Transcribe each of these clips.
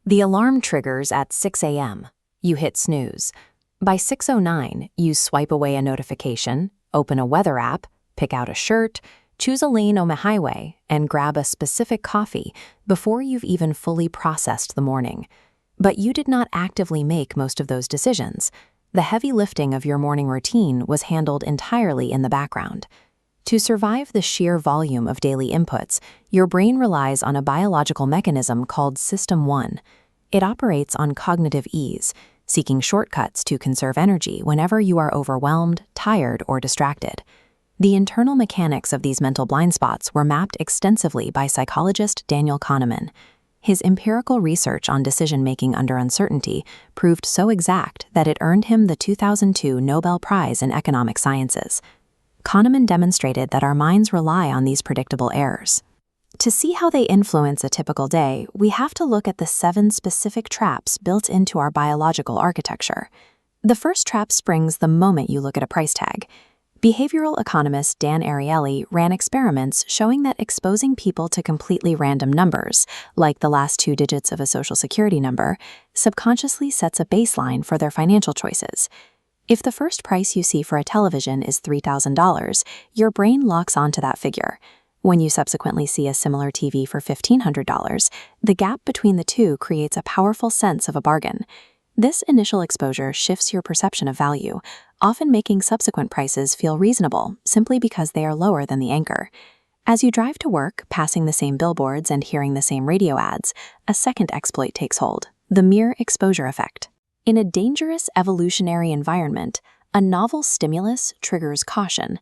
The alarm triggers at 6 a.m. You hit snooze. By 6:09, you swipe away a notification, open a weather app, pick out a shirt, choose a lane on the highway, and grab a specific coffee before you've even fully processed the morning. But you did not actively make most of those decisions. The heavy lifting of your morning routine was handled entirely in the background. To survive the sheer volume of daily inputs, your brain relies on a biological mechanism called System 1. It operates on cognitive ease, seeking shortcuts to conserve energy whenever you are overwhelmed, tired, or distracted. The internal mechanics of these mental blind spots were mapped extensively by psychologist Daniel Kahneman. His empirical research on decision-making under uncertainty proved so exact that it earned him the 2002 Nobel Prize in Economic Sciences. Kahneman demonstrated that our minds rely on these predictable errors. To see how they influence a typical day, we have to look at the 7 specific traps built into our biological architecture. The first trap springs the moment you look at a price tag. Behavioral economist Dan Ariely ran experiments showing that exposing people to completely random numbers, like the last 2 digits of a social security number, subconsciously sets a baseline for their financial choices. If the first price you see for a television is $3,000, your brain locks onto that figure. When you subsequently see a similar TV for $1,500, the gap between the two creates a powerful sense of a bargain. This initial exposure shifts your perception of value, often making subsequent prices feel reasonable simply because they are lower than the anchor. As you drive to work, passing the same billboards and hearing the same radio ads, a second exploit takes hold: the mere exposure effect. In a dangerous evolutionary environment, a novel stimulus triggers caution.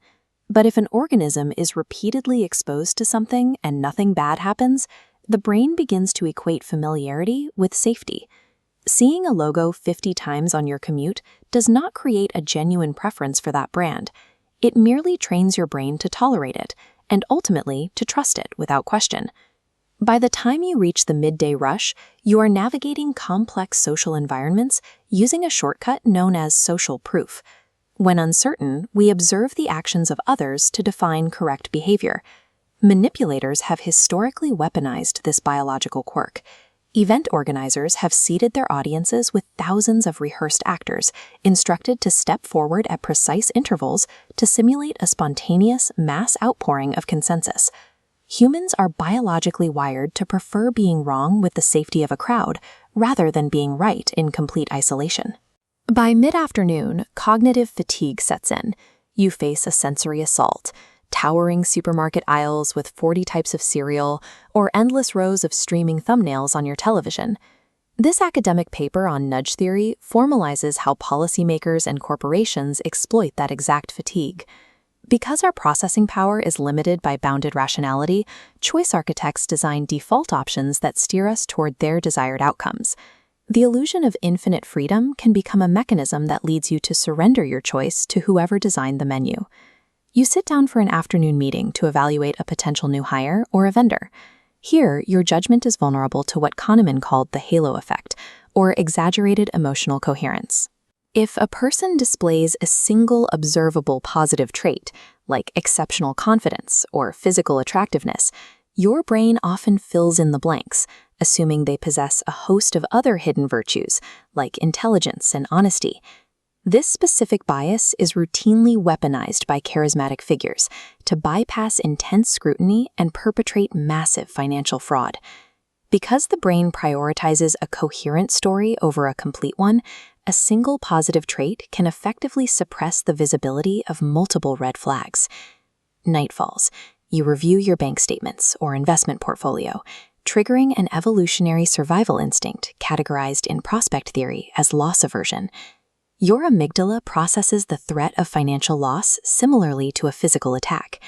But if an organism is repeatedly exposed to something and nothing bad happens, the brain begins to equate familiarity with safety. Seeing a logo 50 times on your commute does not create a genuine preference for that brand. It merely trains your brain to tolerate it, and ultimately to trust it without question. By the time you reach the midday rush, you are navigating complex social environments using a shortcut known as social proof. When uncertain, we observe the actions of others to define correct behavior. Manipulators have historically weaponized this biological quirk. Event organizers have seeded their audiences with thousands of rehearsed actors, instructed to step forward at precise intervals to simulate a spontaneous mass outpouring of consensus. Humans are biologically wired to prefer being wrong with the safety of a crowd rather than being right in complete isolation. By mid-afternoon, cognitive fatigue sets in. You face a sensory assault, towering supermarket aisles with 40 types of cereal, or endless rows of streaming thumbnails on your television. This academic paper on nudge theory formalizes how policymakers and corporations exploit that exact fatigue. Because our processing power is limited by bounded rationality, choice architects design default options that steer us toward their desired outcomes. The illusion of infinite freedom can become a mechanism that leads you to surrender your choice to whoever designed the menu. You sit down for an afternoon meeting to evaluate a potential new hire or a vendor. Here, your judgment is vulnerable to what Kahneman called the halo effect, or exaggerated emotional coherence. If a person displays a single observable positive trait, like exceptional confidence or physical attractiveness, your brain often fills in the blanks, assuming they possess a host of other hidden virtues, like intelligence and honesty. This specific bias is routinely weaponized by charismatic figures to bypass intense scrutiny and perpetrate massive financial fraud. Because the brain prioritizes a coherent story over a complete one, a single positive trait can effectively suppress the visibility of multiple red flags. Night falls. You review your bank statements or investment portfolio, triggering an evolutionary survival instinct categorized in prospect theory as loss aversion. Your amygdala processes the threat of financial loss similarly to a physical attack.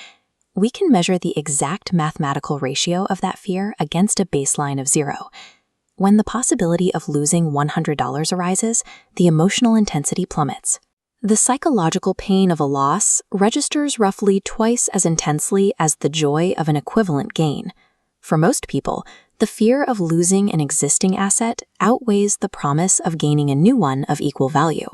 We can measure the exact mathematical ratio of that fear against a baseline of 0. When the possibility of losing $100 arises, the emotional intensity plummets. The psychological pain of a loss registers roughly twice as intensely as the joy of an equivalent gain. For most people, the fear of losing an existing asset outweighs the promise of gaining a new one of equal value.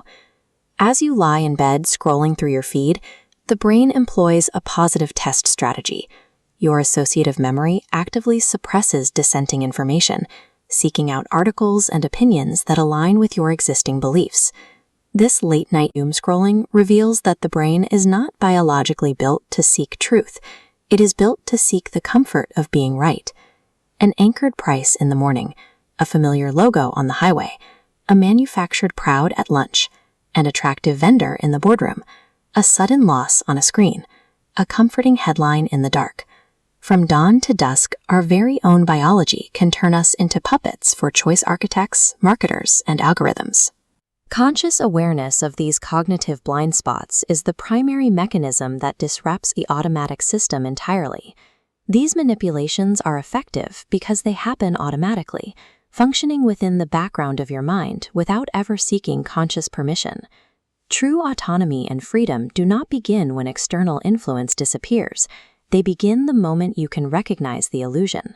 As you lie in bed scrolling through your feed, the brain employs a positive test strategy. Your associative memory actively suppresses dissenting information, seeking out articles and opinions that align with your existing beliefs. This late-night doom scrolling reveals that the brain is not biologically built to seek truth. It is built to seek the comfort of being right. An anchored price in the morning, a familiar logo on the highway, a manufactured crowd at lunch, an attractive vendor in the boardroom, a sudden loss on a screen, a comforting headline in the dark. From dawn to dusk, our very own biology can turn us into puppets for choice architects, marketers, and algorithms. Conscious awareness of these cognitive blind spots is the primary mechanism that disrupts the automatic system entirely. These manipulations are effective because they happen automatically, functioning within the background of your mind without ever seeking conscious permission. True autonomy and freedom do not begin when external influence disappears. They begin the moment you can recognize the illusion.